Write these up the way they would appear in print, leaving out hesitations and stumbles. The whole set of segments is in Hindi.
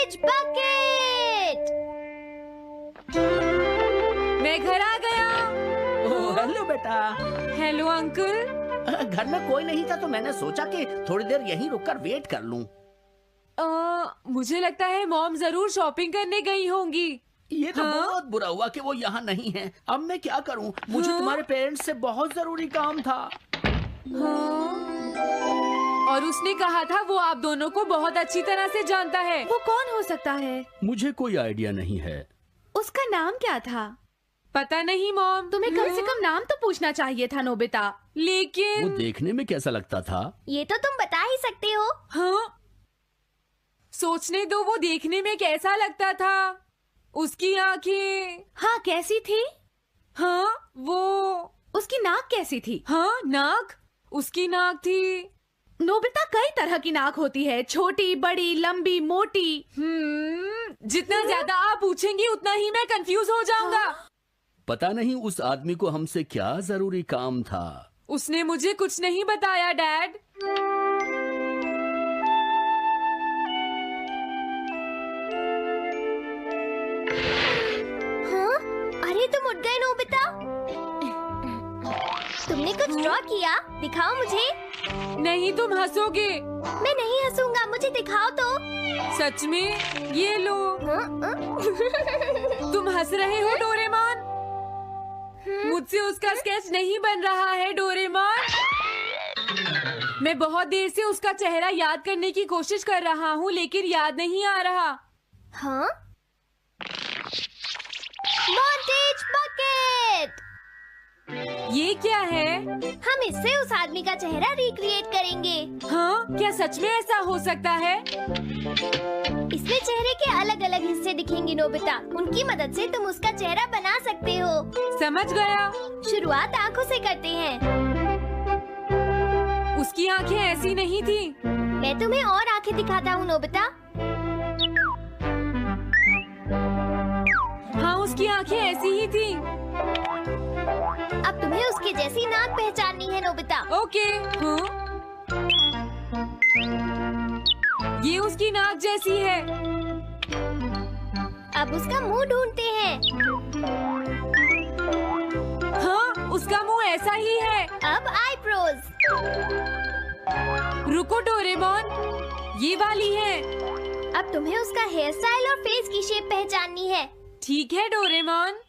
Montage bucket. मैं घर आ गया। ओह, हेलो बेटा। Hello uncle. घर में कोई नहीं था तो मैंने सोचा कि थोड़ी देर यहीं रुककर वेट कर लूं। मुझे लगता है मॉम जरूर शॉपिंग करने गई होंगी। ये तो हाँ? बहुत बुरा हुआ कि वो यहाँ नहीं है। अब मैं क्या करूं? मुझे तुम्हारे पेरेंट्स से बहुत जरूरी काम था। हाँ? और उसने कहा था वो आप दोनों को बहुत अच्छी तरह से जानता है। वो कौन हो सकता है? मुझे कोई आइडिया नहीं है। उसका नाम क्या था? पता नहीं मॉम। तुम्हें कम से कम नाम तो पूछना चाहिए था नोबिता। वो लेकिन देखने में कैसा लगता था? ये तो तुम बता ही सकते हो। हाँ, सोचने दो वो देखने में कैसा लगता था। उसकी आंखें। हाँ, कैसी थी? हाँ वो। उसकी नाक कैसी थी? हाँ नाक। उसकी नाक थी। नोबिता, कई तरह की नाक होती है, छोटी, बड़ी, लंबी, मोटी। जितना ज्यादा आप पूछेंगी उतना ही मैं कंफ्यूज हो जाऊंगा। पता नहीं उस आदमी को हमसे क्या जरूरी काम था। उसने मुझे कुछ नहीं बताया डैड। हाँ? अरे तुम उठ गए नोबिता। तुमने कुछ ड्रॉ किया? दिखाओ मुझे। नहीं तुम हंसोगे। मैं नहीं हंसूंगा, मुझे दिखाओ तो। सच में? ये लो। हाँ? तुम हंस रहे हो डोरेमोन? मुझसे उसका स्केच नहीं बन रहा है डोरेमोन। मैं बहुत देर से उसका चेहरा याद करने की कोशिश कर रहा हूँ लेकिन याद नहीं आ रहा। हाँ? Montage bucket. ये क्या है? हम इससे उस आदमी का चेहरा रिक्रिएट करेंगे। हाँ, क्या सच में ऐसा हो सकता है? इसमें चेहरे के अलग अलग हिस्से दिखेंगे नोबिता। उनकी मदद से तुम उसका चेहरा बना सकते हो। समझ गया। शुरुआत आँखों से करते हैं। उसकी आंखें ऐसी नहीं थी। मैं तुम्हें और आँखें दिखाता हूँ नोबिता। हाँ, उसकी आंखें ऐसी ही थी। अब तुम्हें उसके जैसी नाक पहचाननी है नोबिता। ओके। हाँ? ये उसकी नाक जैसी है। अब उसका मुंह ढूंढते हैं। हाँ, उसका मुंह ऐसा ही है। अब आईब्रोज। रुको डोरेमोन, ये वाली है। अब तुम्हें उसका हेयर स्टाइल और फेस की शेप पहचाननी है। ठीक है डोरेमोन।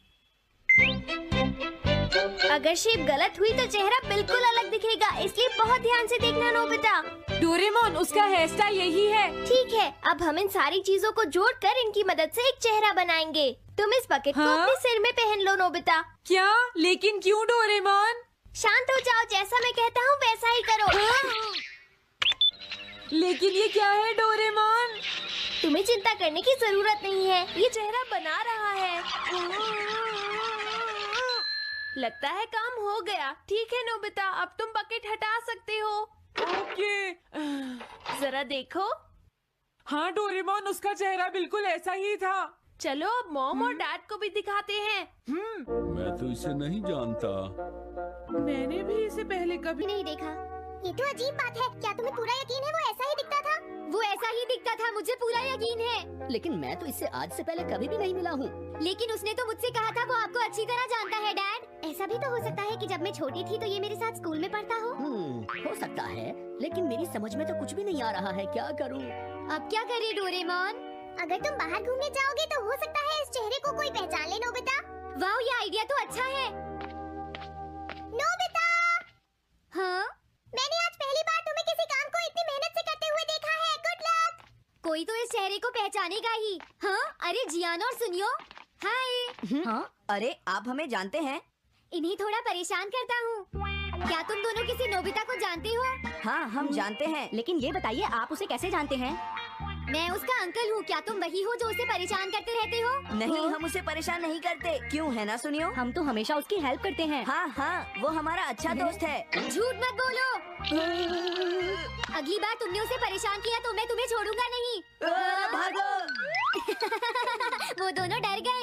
अगर शेप गलत हुई तो चेहरा बिल्कुल अलग दिखेगा, इसलिए बहुत ध्यान से देखना नोबिता। डोरेमोन, उसका हेयर स्टाइल यही है। ठीक है, अब हम इन सारी चीजों को जोड़कर इनकी मदद से एक चेहरा बनाएंगे। तुम इस बकेट को हाँ? अपने सिर में पहन लो नोबिता। क्या? लेकिन क्यों डोरेमोन? शांत हो जाओ, जैसा मैं कहता हूँ वैसा ही करो। लेकिन ये क्या है डोरेमोन? तुम्हें चिंता करने की जरूरत नहीं है, ये चेहरा बना रहा है। लगता है काम हो गया। ठीक है नोबिता, अब तुम बकेट हटा सकते हो। ओके। जरा देखो। हाँ डोरेमोन, उसका चेहरा बिल्कुल ऐसा ही था। चलो अब मॉम और डैड को भी दिखाते हैं। मैं तो इसे नहीं जानता। मैंने भी इसे पहले कभी नहीं देखा। ये तो अजीब बात है। क्या तुम्हें पूरा यकीन है वो ऐसा ही दिखता था? वो ऐसा ही दिखता था, मुझे पूरा यकीन है। लेकिन मैं तो इससे आज से पहले कभी भी नहीं मिला हूँ। लेकिन उसने तो मुझसे कहा था वो आपको अच्छी तरह जानता है डैड। ऐसा भी तो हो सकता है कि जब मैं छोटी थी तो ये मेरे साथ स्कूल में पढ़ता हो। हो सकता है, लेकिन मेरी समझ में तो कुछ भी नहीं आ रहा है। क्या करूँ? अब क्या करे डोरेमोन? अगर तुम बाहर घूमने जाओगे तो हो सकता है इस चेहरे को कोई पहचान ले नोबिता। वाह, ये आइडिया तो अच्छा है। नोबिता! हाँ? मैंने आज पहली बार तुम्हें किसी काम को इतनी मेहनत से करते हुए देखा है। Good luck. कोई तो इस चेहरे को पहचानेगा ही। हाँ? अरे जियान और सुनियो। हाय। हाँ? अरे आप हमें जानते हैं? इन्हें थोड़ा परेशान करता हूँ। क्या तुम दोनों किसी नोबिता को जानते हो? हाँ, हम जानते हैं, लेकिन ये बताइए आप उसे कैसे जानते हैं? मैं उसका अंकल हूँ। क्या तुम वही हो जो उसे परेशान करते रहते हो? नहीं, हम उसे परेशान नहीं करते। क्यों, है ना सुनियो? हम तो हमेशा उसकी हेल्प करते हैं। हाँ हाँ, वो हमारा अच्छा दोस्त है। झूठ मत बोलो। अगली बार तुमने उसे परेशान किया तो मैं तुम्हें छोड़ूंगा नहीं। भागो! वो दोनों डर गए।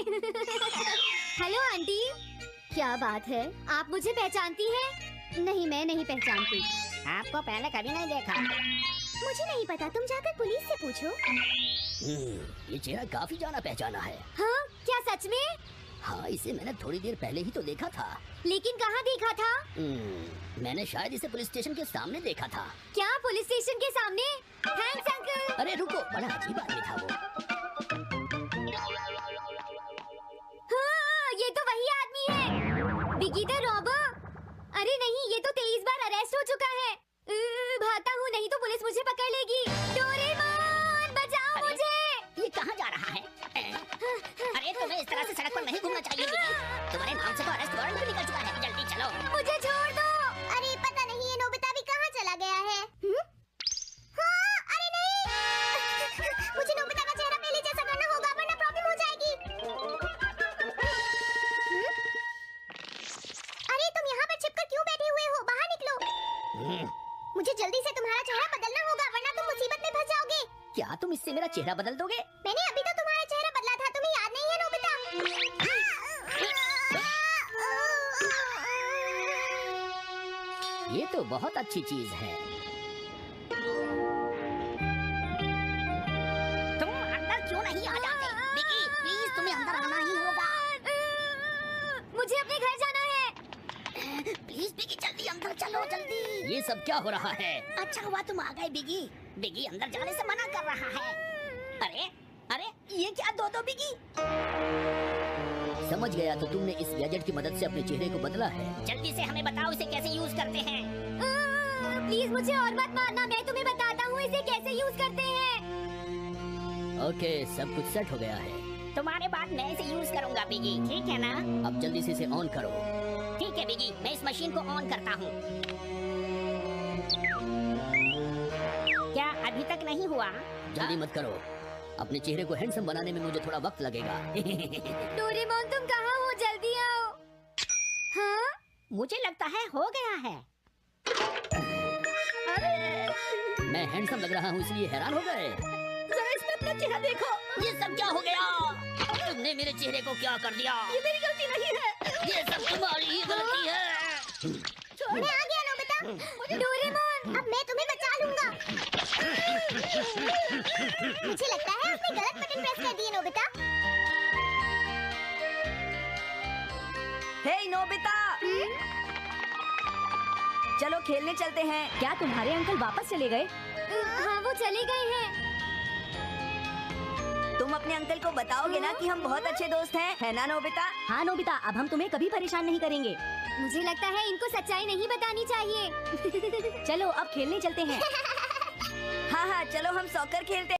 Hello aunty. क्या बात है, आप मुझे पहचानती हैं? नहीं, मैं नहीं पहचानती। आपको पहले कभी नहीं देखा। मुझे नहीं पता, तुम जाकर पुलिस से पूछो। ये चेहरा काफी जाना पहचाना है। हाँ, क्या सच में? हाँ, इसे मैंने थोड़ी देर पहले ही तो देखा था। लेकिन कहाँ देखा था? मैंने शायद इसे पुलिस स्टेशन के सामने देखा था। क्या पुलिस स्टेशन के सामने? Thanks uncle. अरे रुको, बड़ा अजीब आदमी था वो। हाँ, ये तो वही आदमी है, बिगी द रॉबर। अरे नहीं, ये तो 23 बार अरेस्ट हो चुका है। भागता हूँ, नहीं तो पुलिस मुझे पकड़ लेगी। डोरेमोन, बचाओ मुझे। ये कहाँ जा रहा है? अरे तुम्हें इस तरह से सड़क पर नहीं घूमना चाहिए बिगी। तुम्हारे नाम से तो अरेस्ट वारंट भी निकल चुका है। जल्दी चलो। मुझे छोड़ दो। अरे पता नहीं ये नोबिता भी कहाँ चला गया है। हाँ, अरे नहीं। मुझे नोबिता का चेहरा पहले जैसा करना होगा, वरना प्रॉब्लम हो जाएगी। अरे तुम यहाँ पर छिपकर क्यों बैठे हुए हो? बाहर निकलो। मुझे जल्दी से तुम्हारा चेहरा बदलना होगा, वरना तुम मुसीबत में फंस जाओगे। क्या तुम इससे मेरा चेहरा बदल दोगे? मैंने अभी तो तुम्हारा चेहरा बदला था, तुम्हें याद नहीं है नोबिता? ये तो बहुत अच्छी चीज है। तुम अंदर क्यों नहीं आ जाते? बिगी, प्लीज तुम्हें अंदर आना ही होगा। मुझे अपने घर जाना है। प्लीज बिगी, जल्दी अंदर चलो, जल्दी। ये सब क्या हो रहा है? अच्छा हुआ तुम आ गए बिगी। बिगी अंदर जाने से मना कर रहा है। अरे अरे, ये क्या दो बिगी? समझ गया, तो तुमने इस गैजेट की मदद से अपने चेहरे को बदला है। जल्दी से हमें बताओ इसे कैसे यूज करते हैं। प्लीज मुझे और मत मारना, मैं तुम्हें बताता हूँ इसे कैसे यूज करते हैं। ओके, सब कुछ सेट हो गया है। तुम्हारे बाद मैं इसे यूज करूंगा बिगी, ठीक है ना? अब जल्दी से इसे ऑन करो। ठीक है बिगी, मैं इस मशीन को ऑन करता हूँ। क्या अभी तक नहीं हुआ? जल्दी मत करो, अपने चेहरे को हैंडसम बनाने में मुझे थोड़ा वक्त लगेगा। डोरेमोन तुम कहाँ हो? जल्दी आओ। हाँ? मुझे लगता है हो गया है। अरे मैं हैंडसम लग रहा हूँ इसलिए हैरान हो गए। जरा इसमें अपना चेहरा देखो। ये सब क्या हो गया? तुमने मेरे चेहरे को क्या कर दिया? ये मेरी गलती नहीं है, ये सब तुम्हारी ही गलती है। मैं आ गया नोबिता। डोरेमोन, अब मैं तुम्हें बचा लूंगा। मुझे लगता है आपने गलत बटन प्रेस कर दिए नोबिता। हे नोबिता, चलो खेलने चलते हैं। क्या तुम्हारे अंकल वापस चले गए? हाँ, वो चले गए हैं। तुम अपने अंकल को बताओगे ना कि हम बहुत अच्छे दोस्त हैं, है ना नोबिता? हाँ नोबिता, अब हम तुम्हें कभी परेशान नहीं करेंगे। मुझे लगता है इनको सच्चाई नहीं बतानी चाहिए। चलो अब खेलने चलते हैं। हाँ हाँ, चलो हम सॉकर खेलते हैं।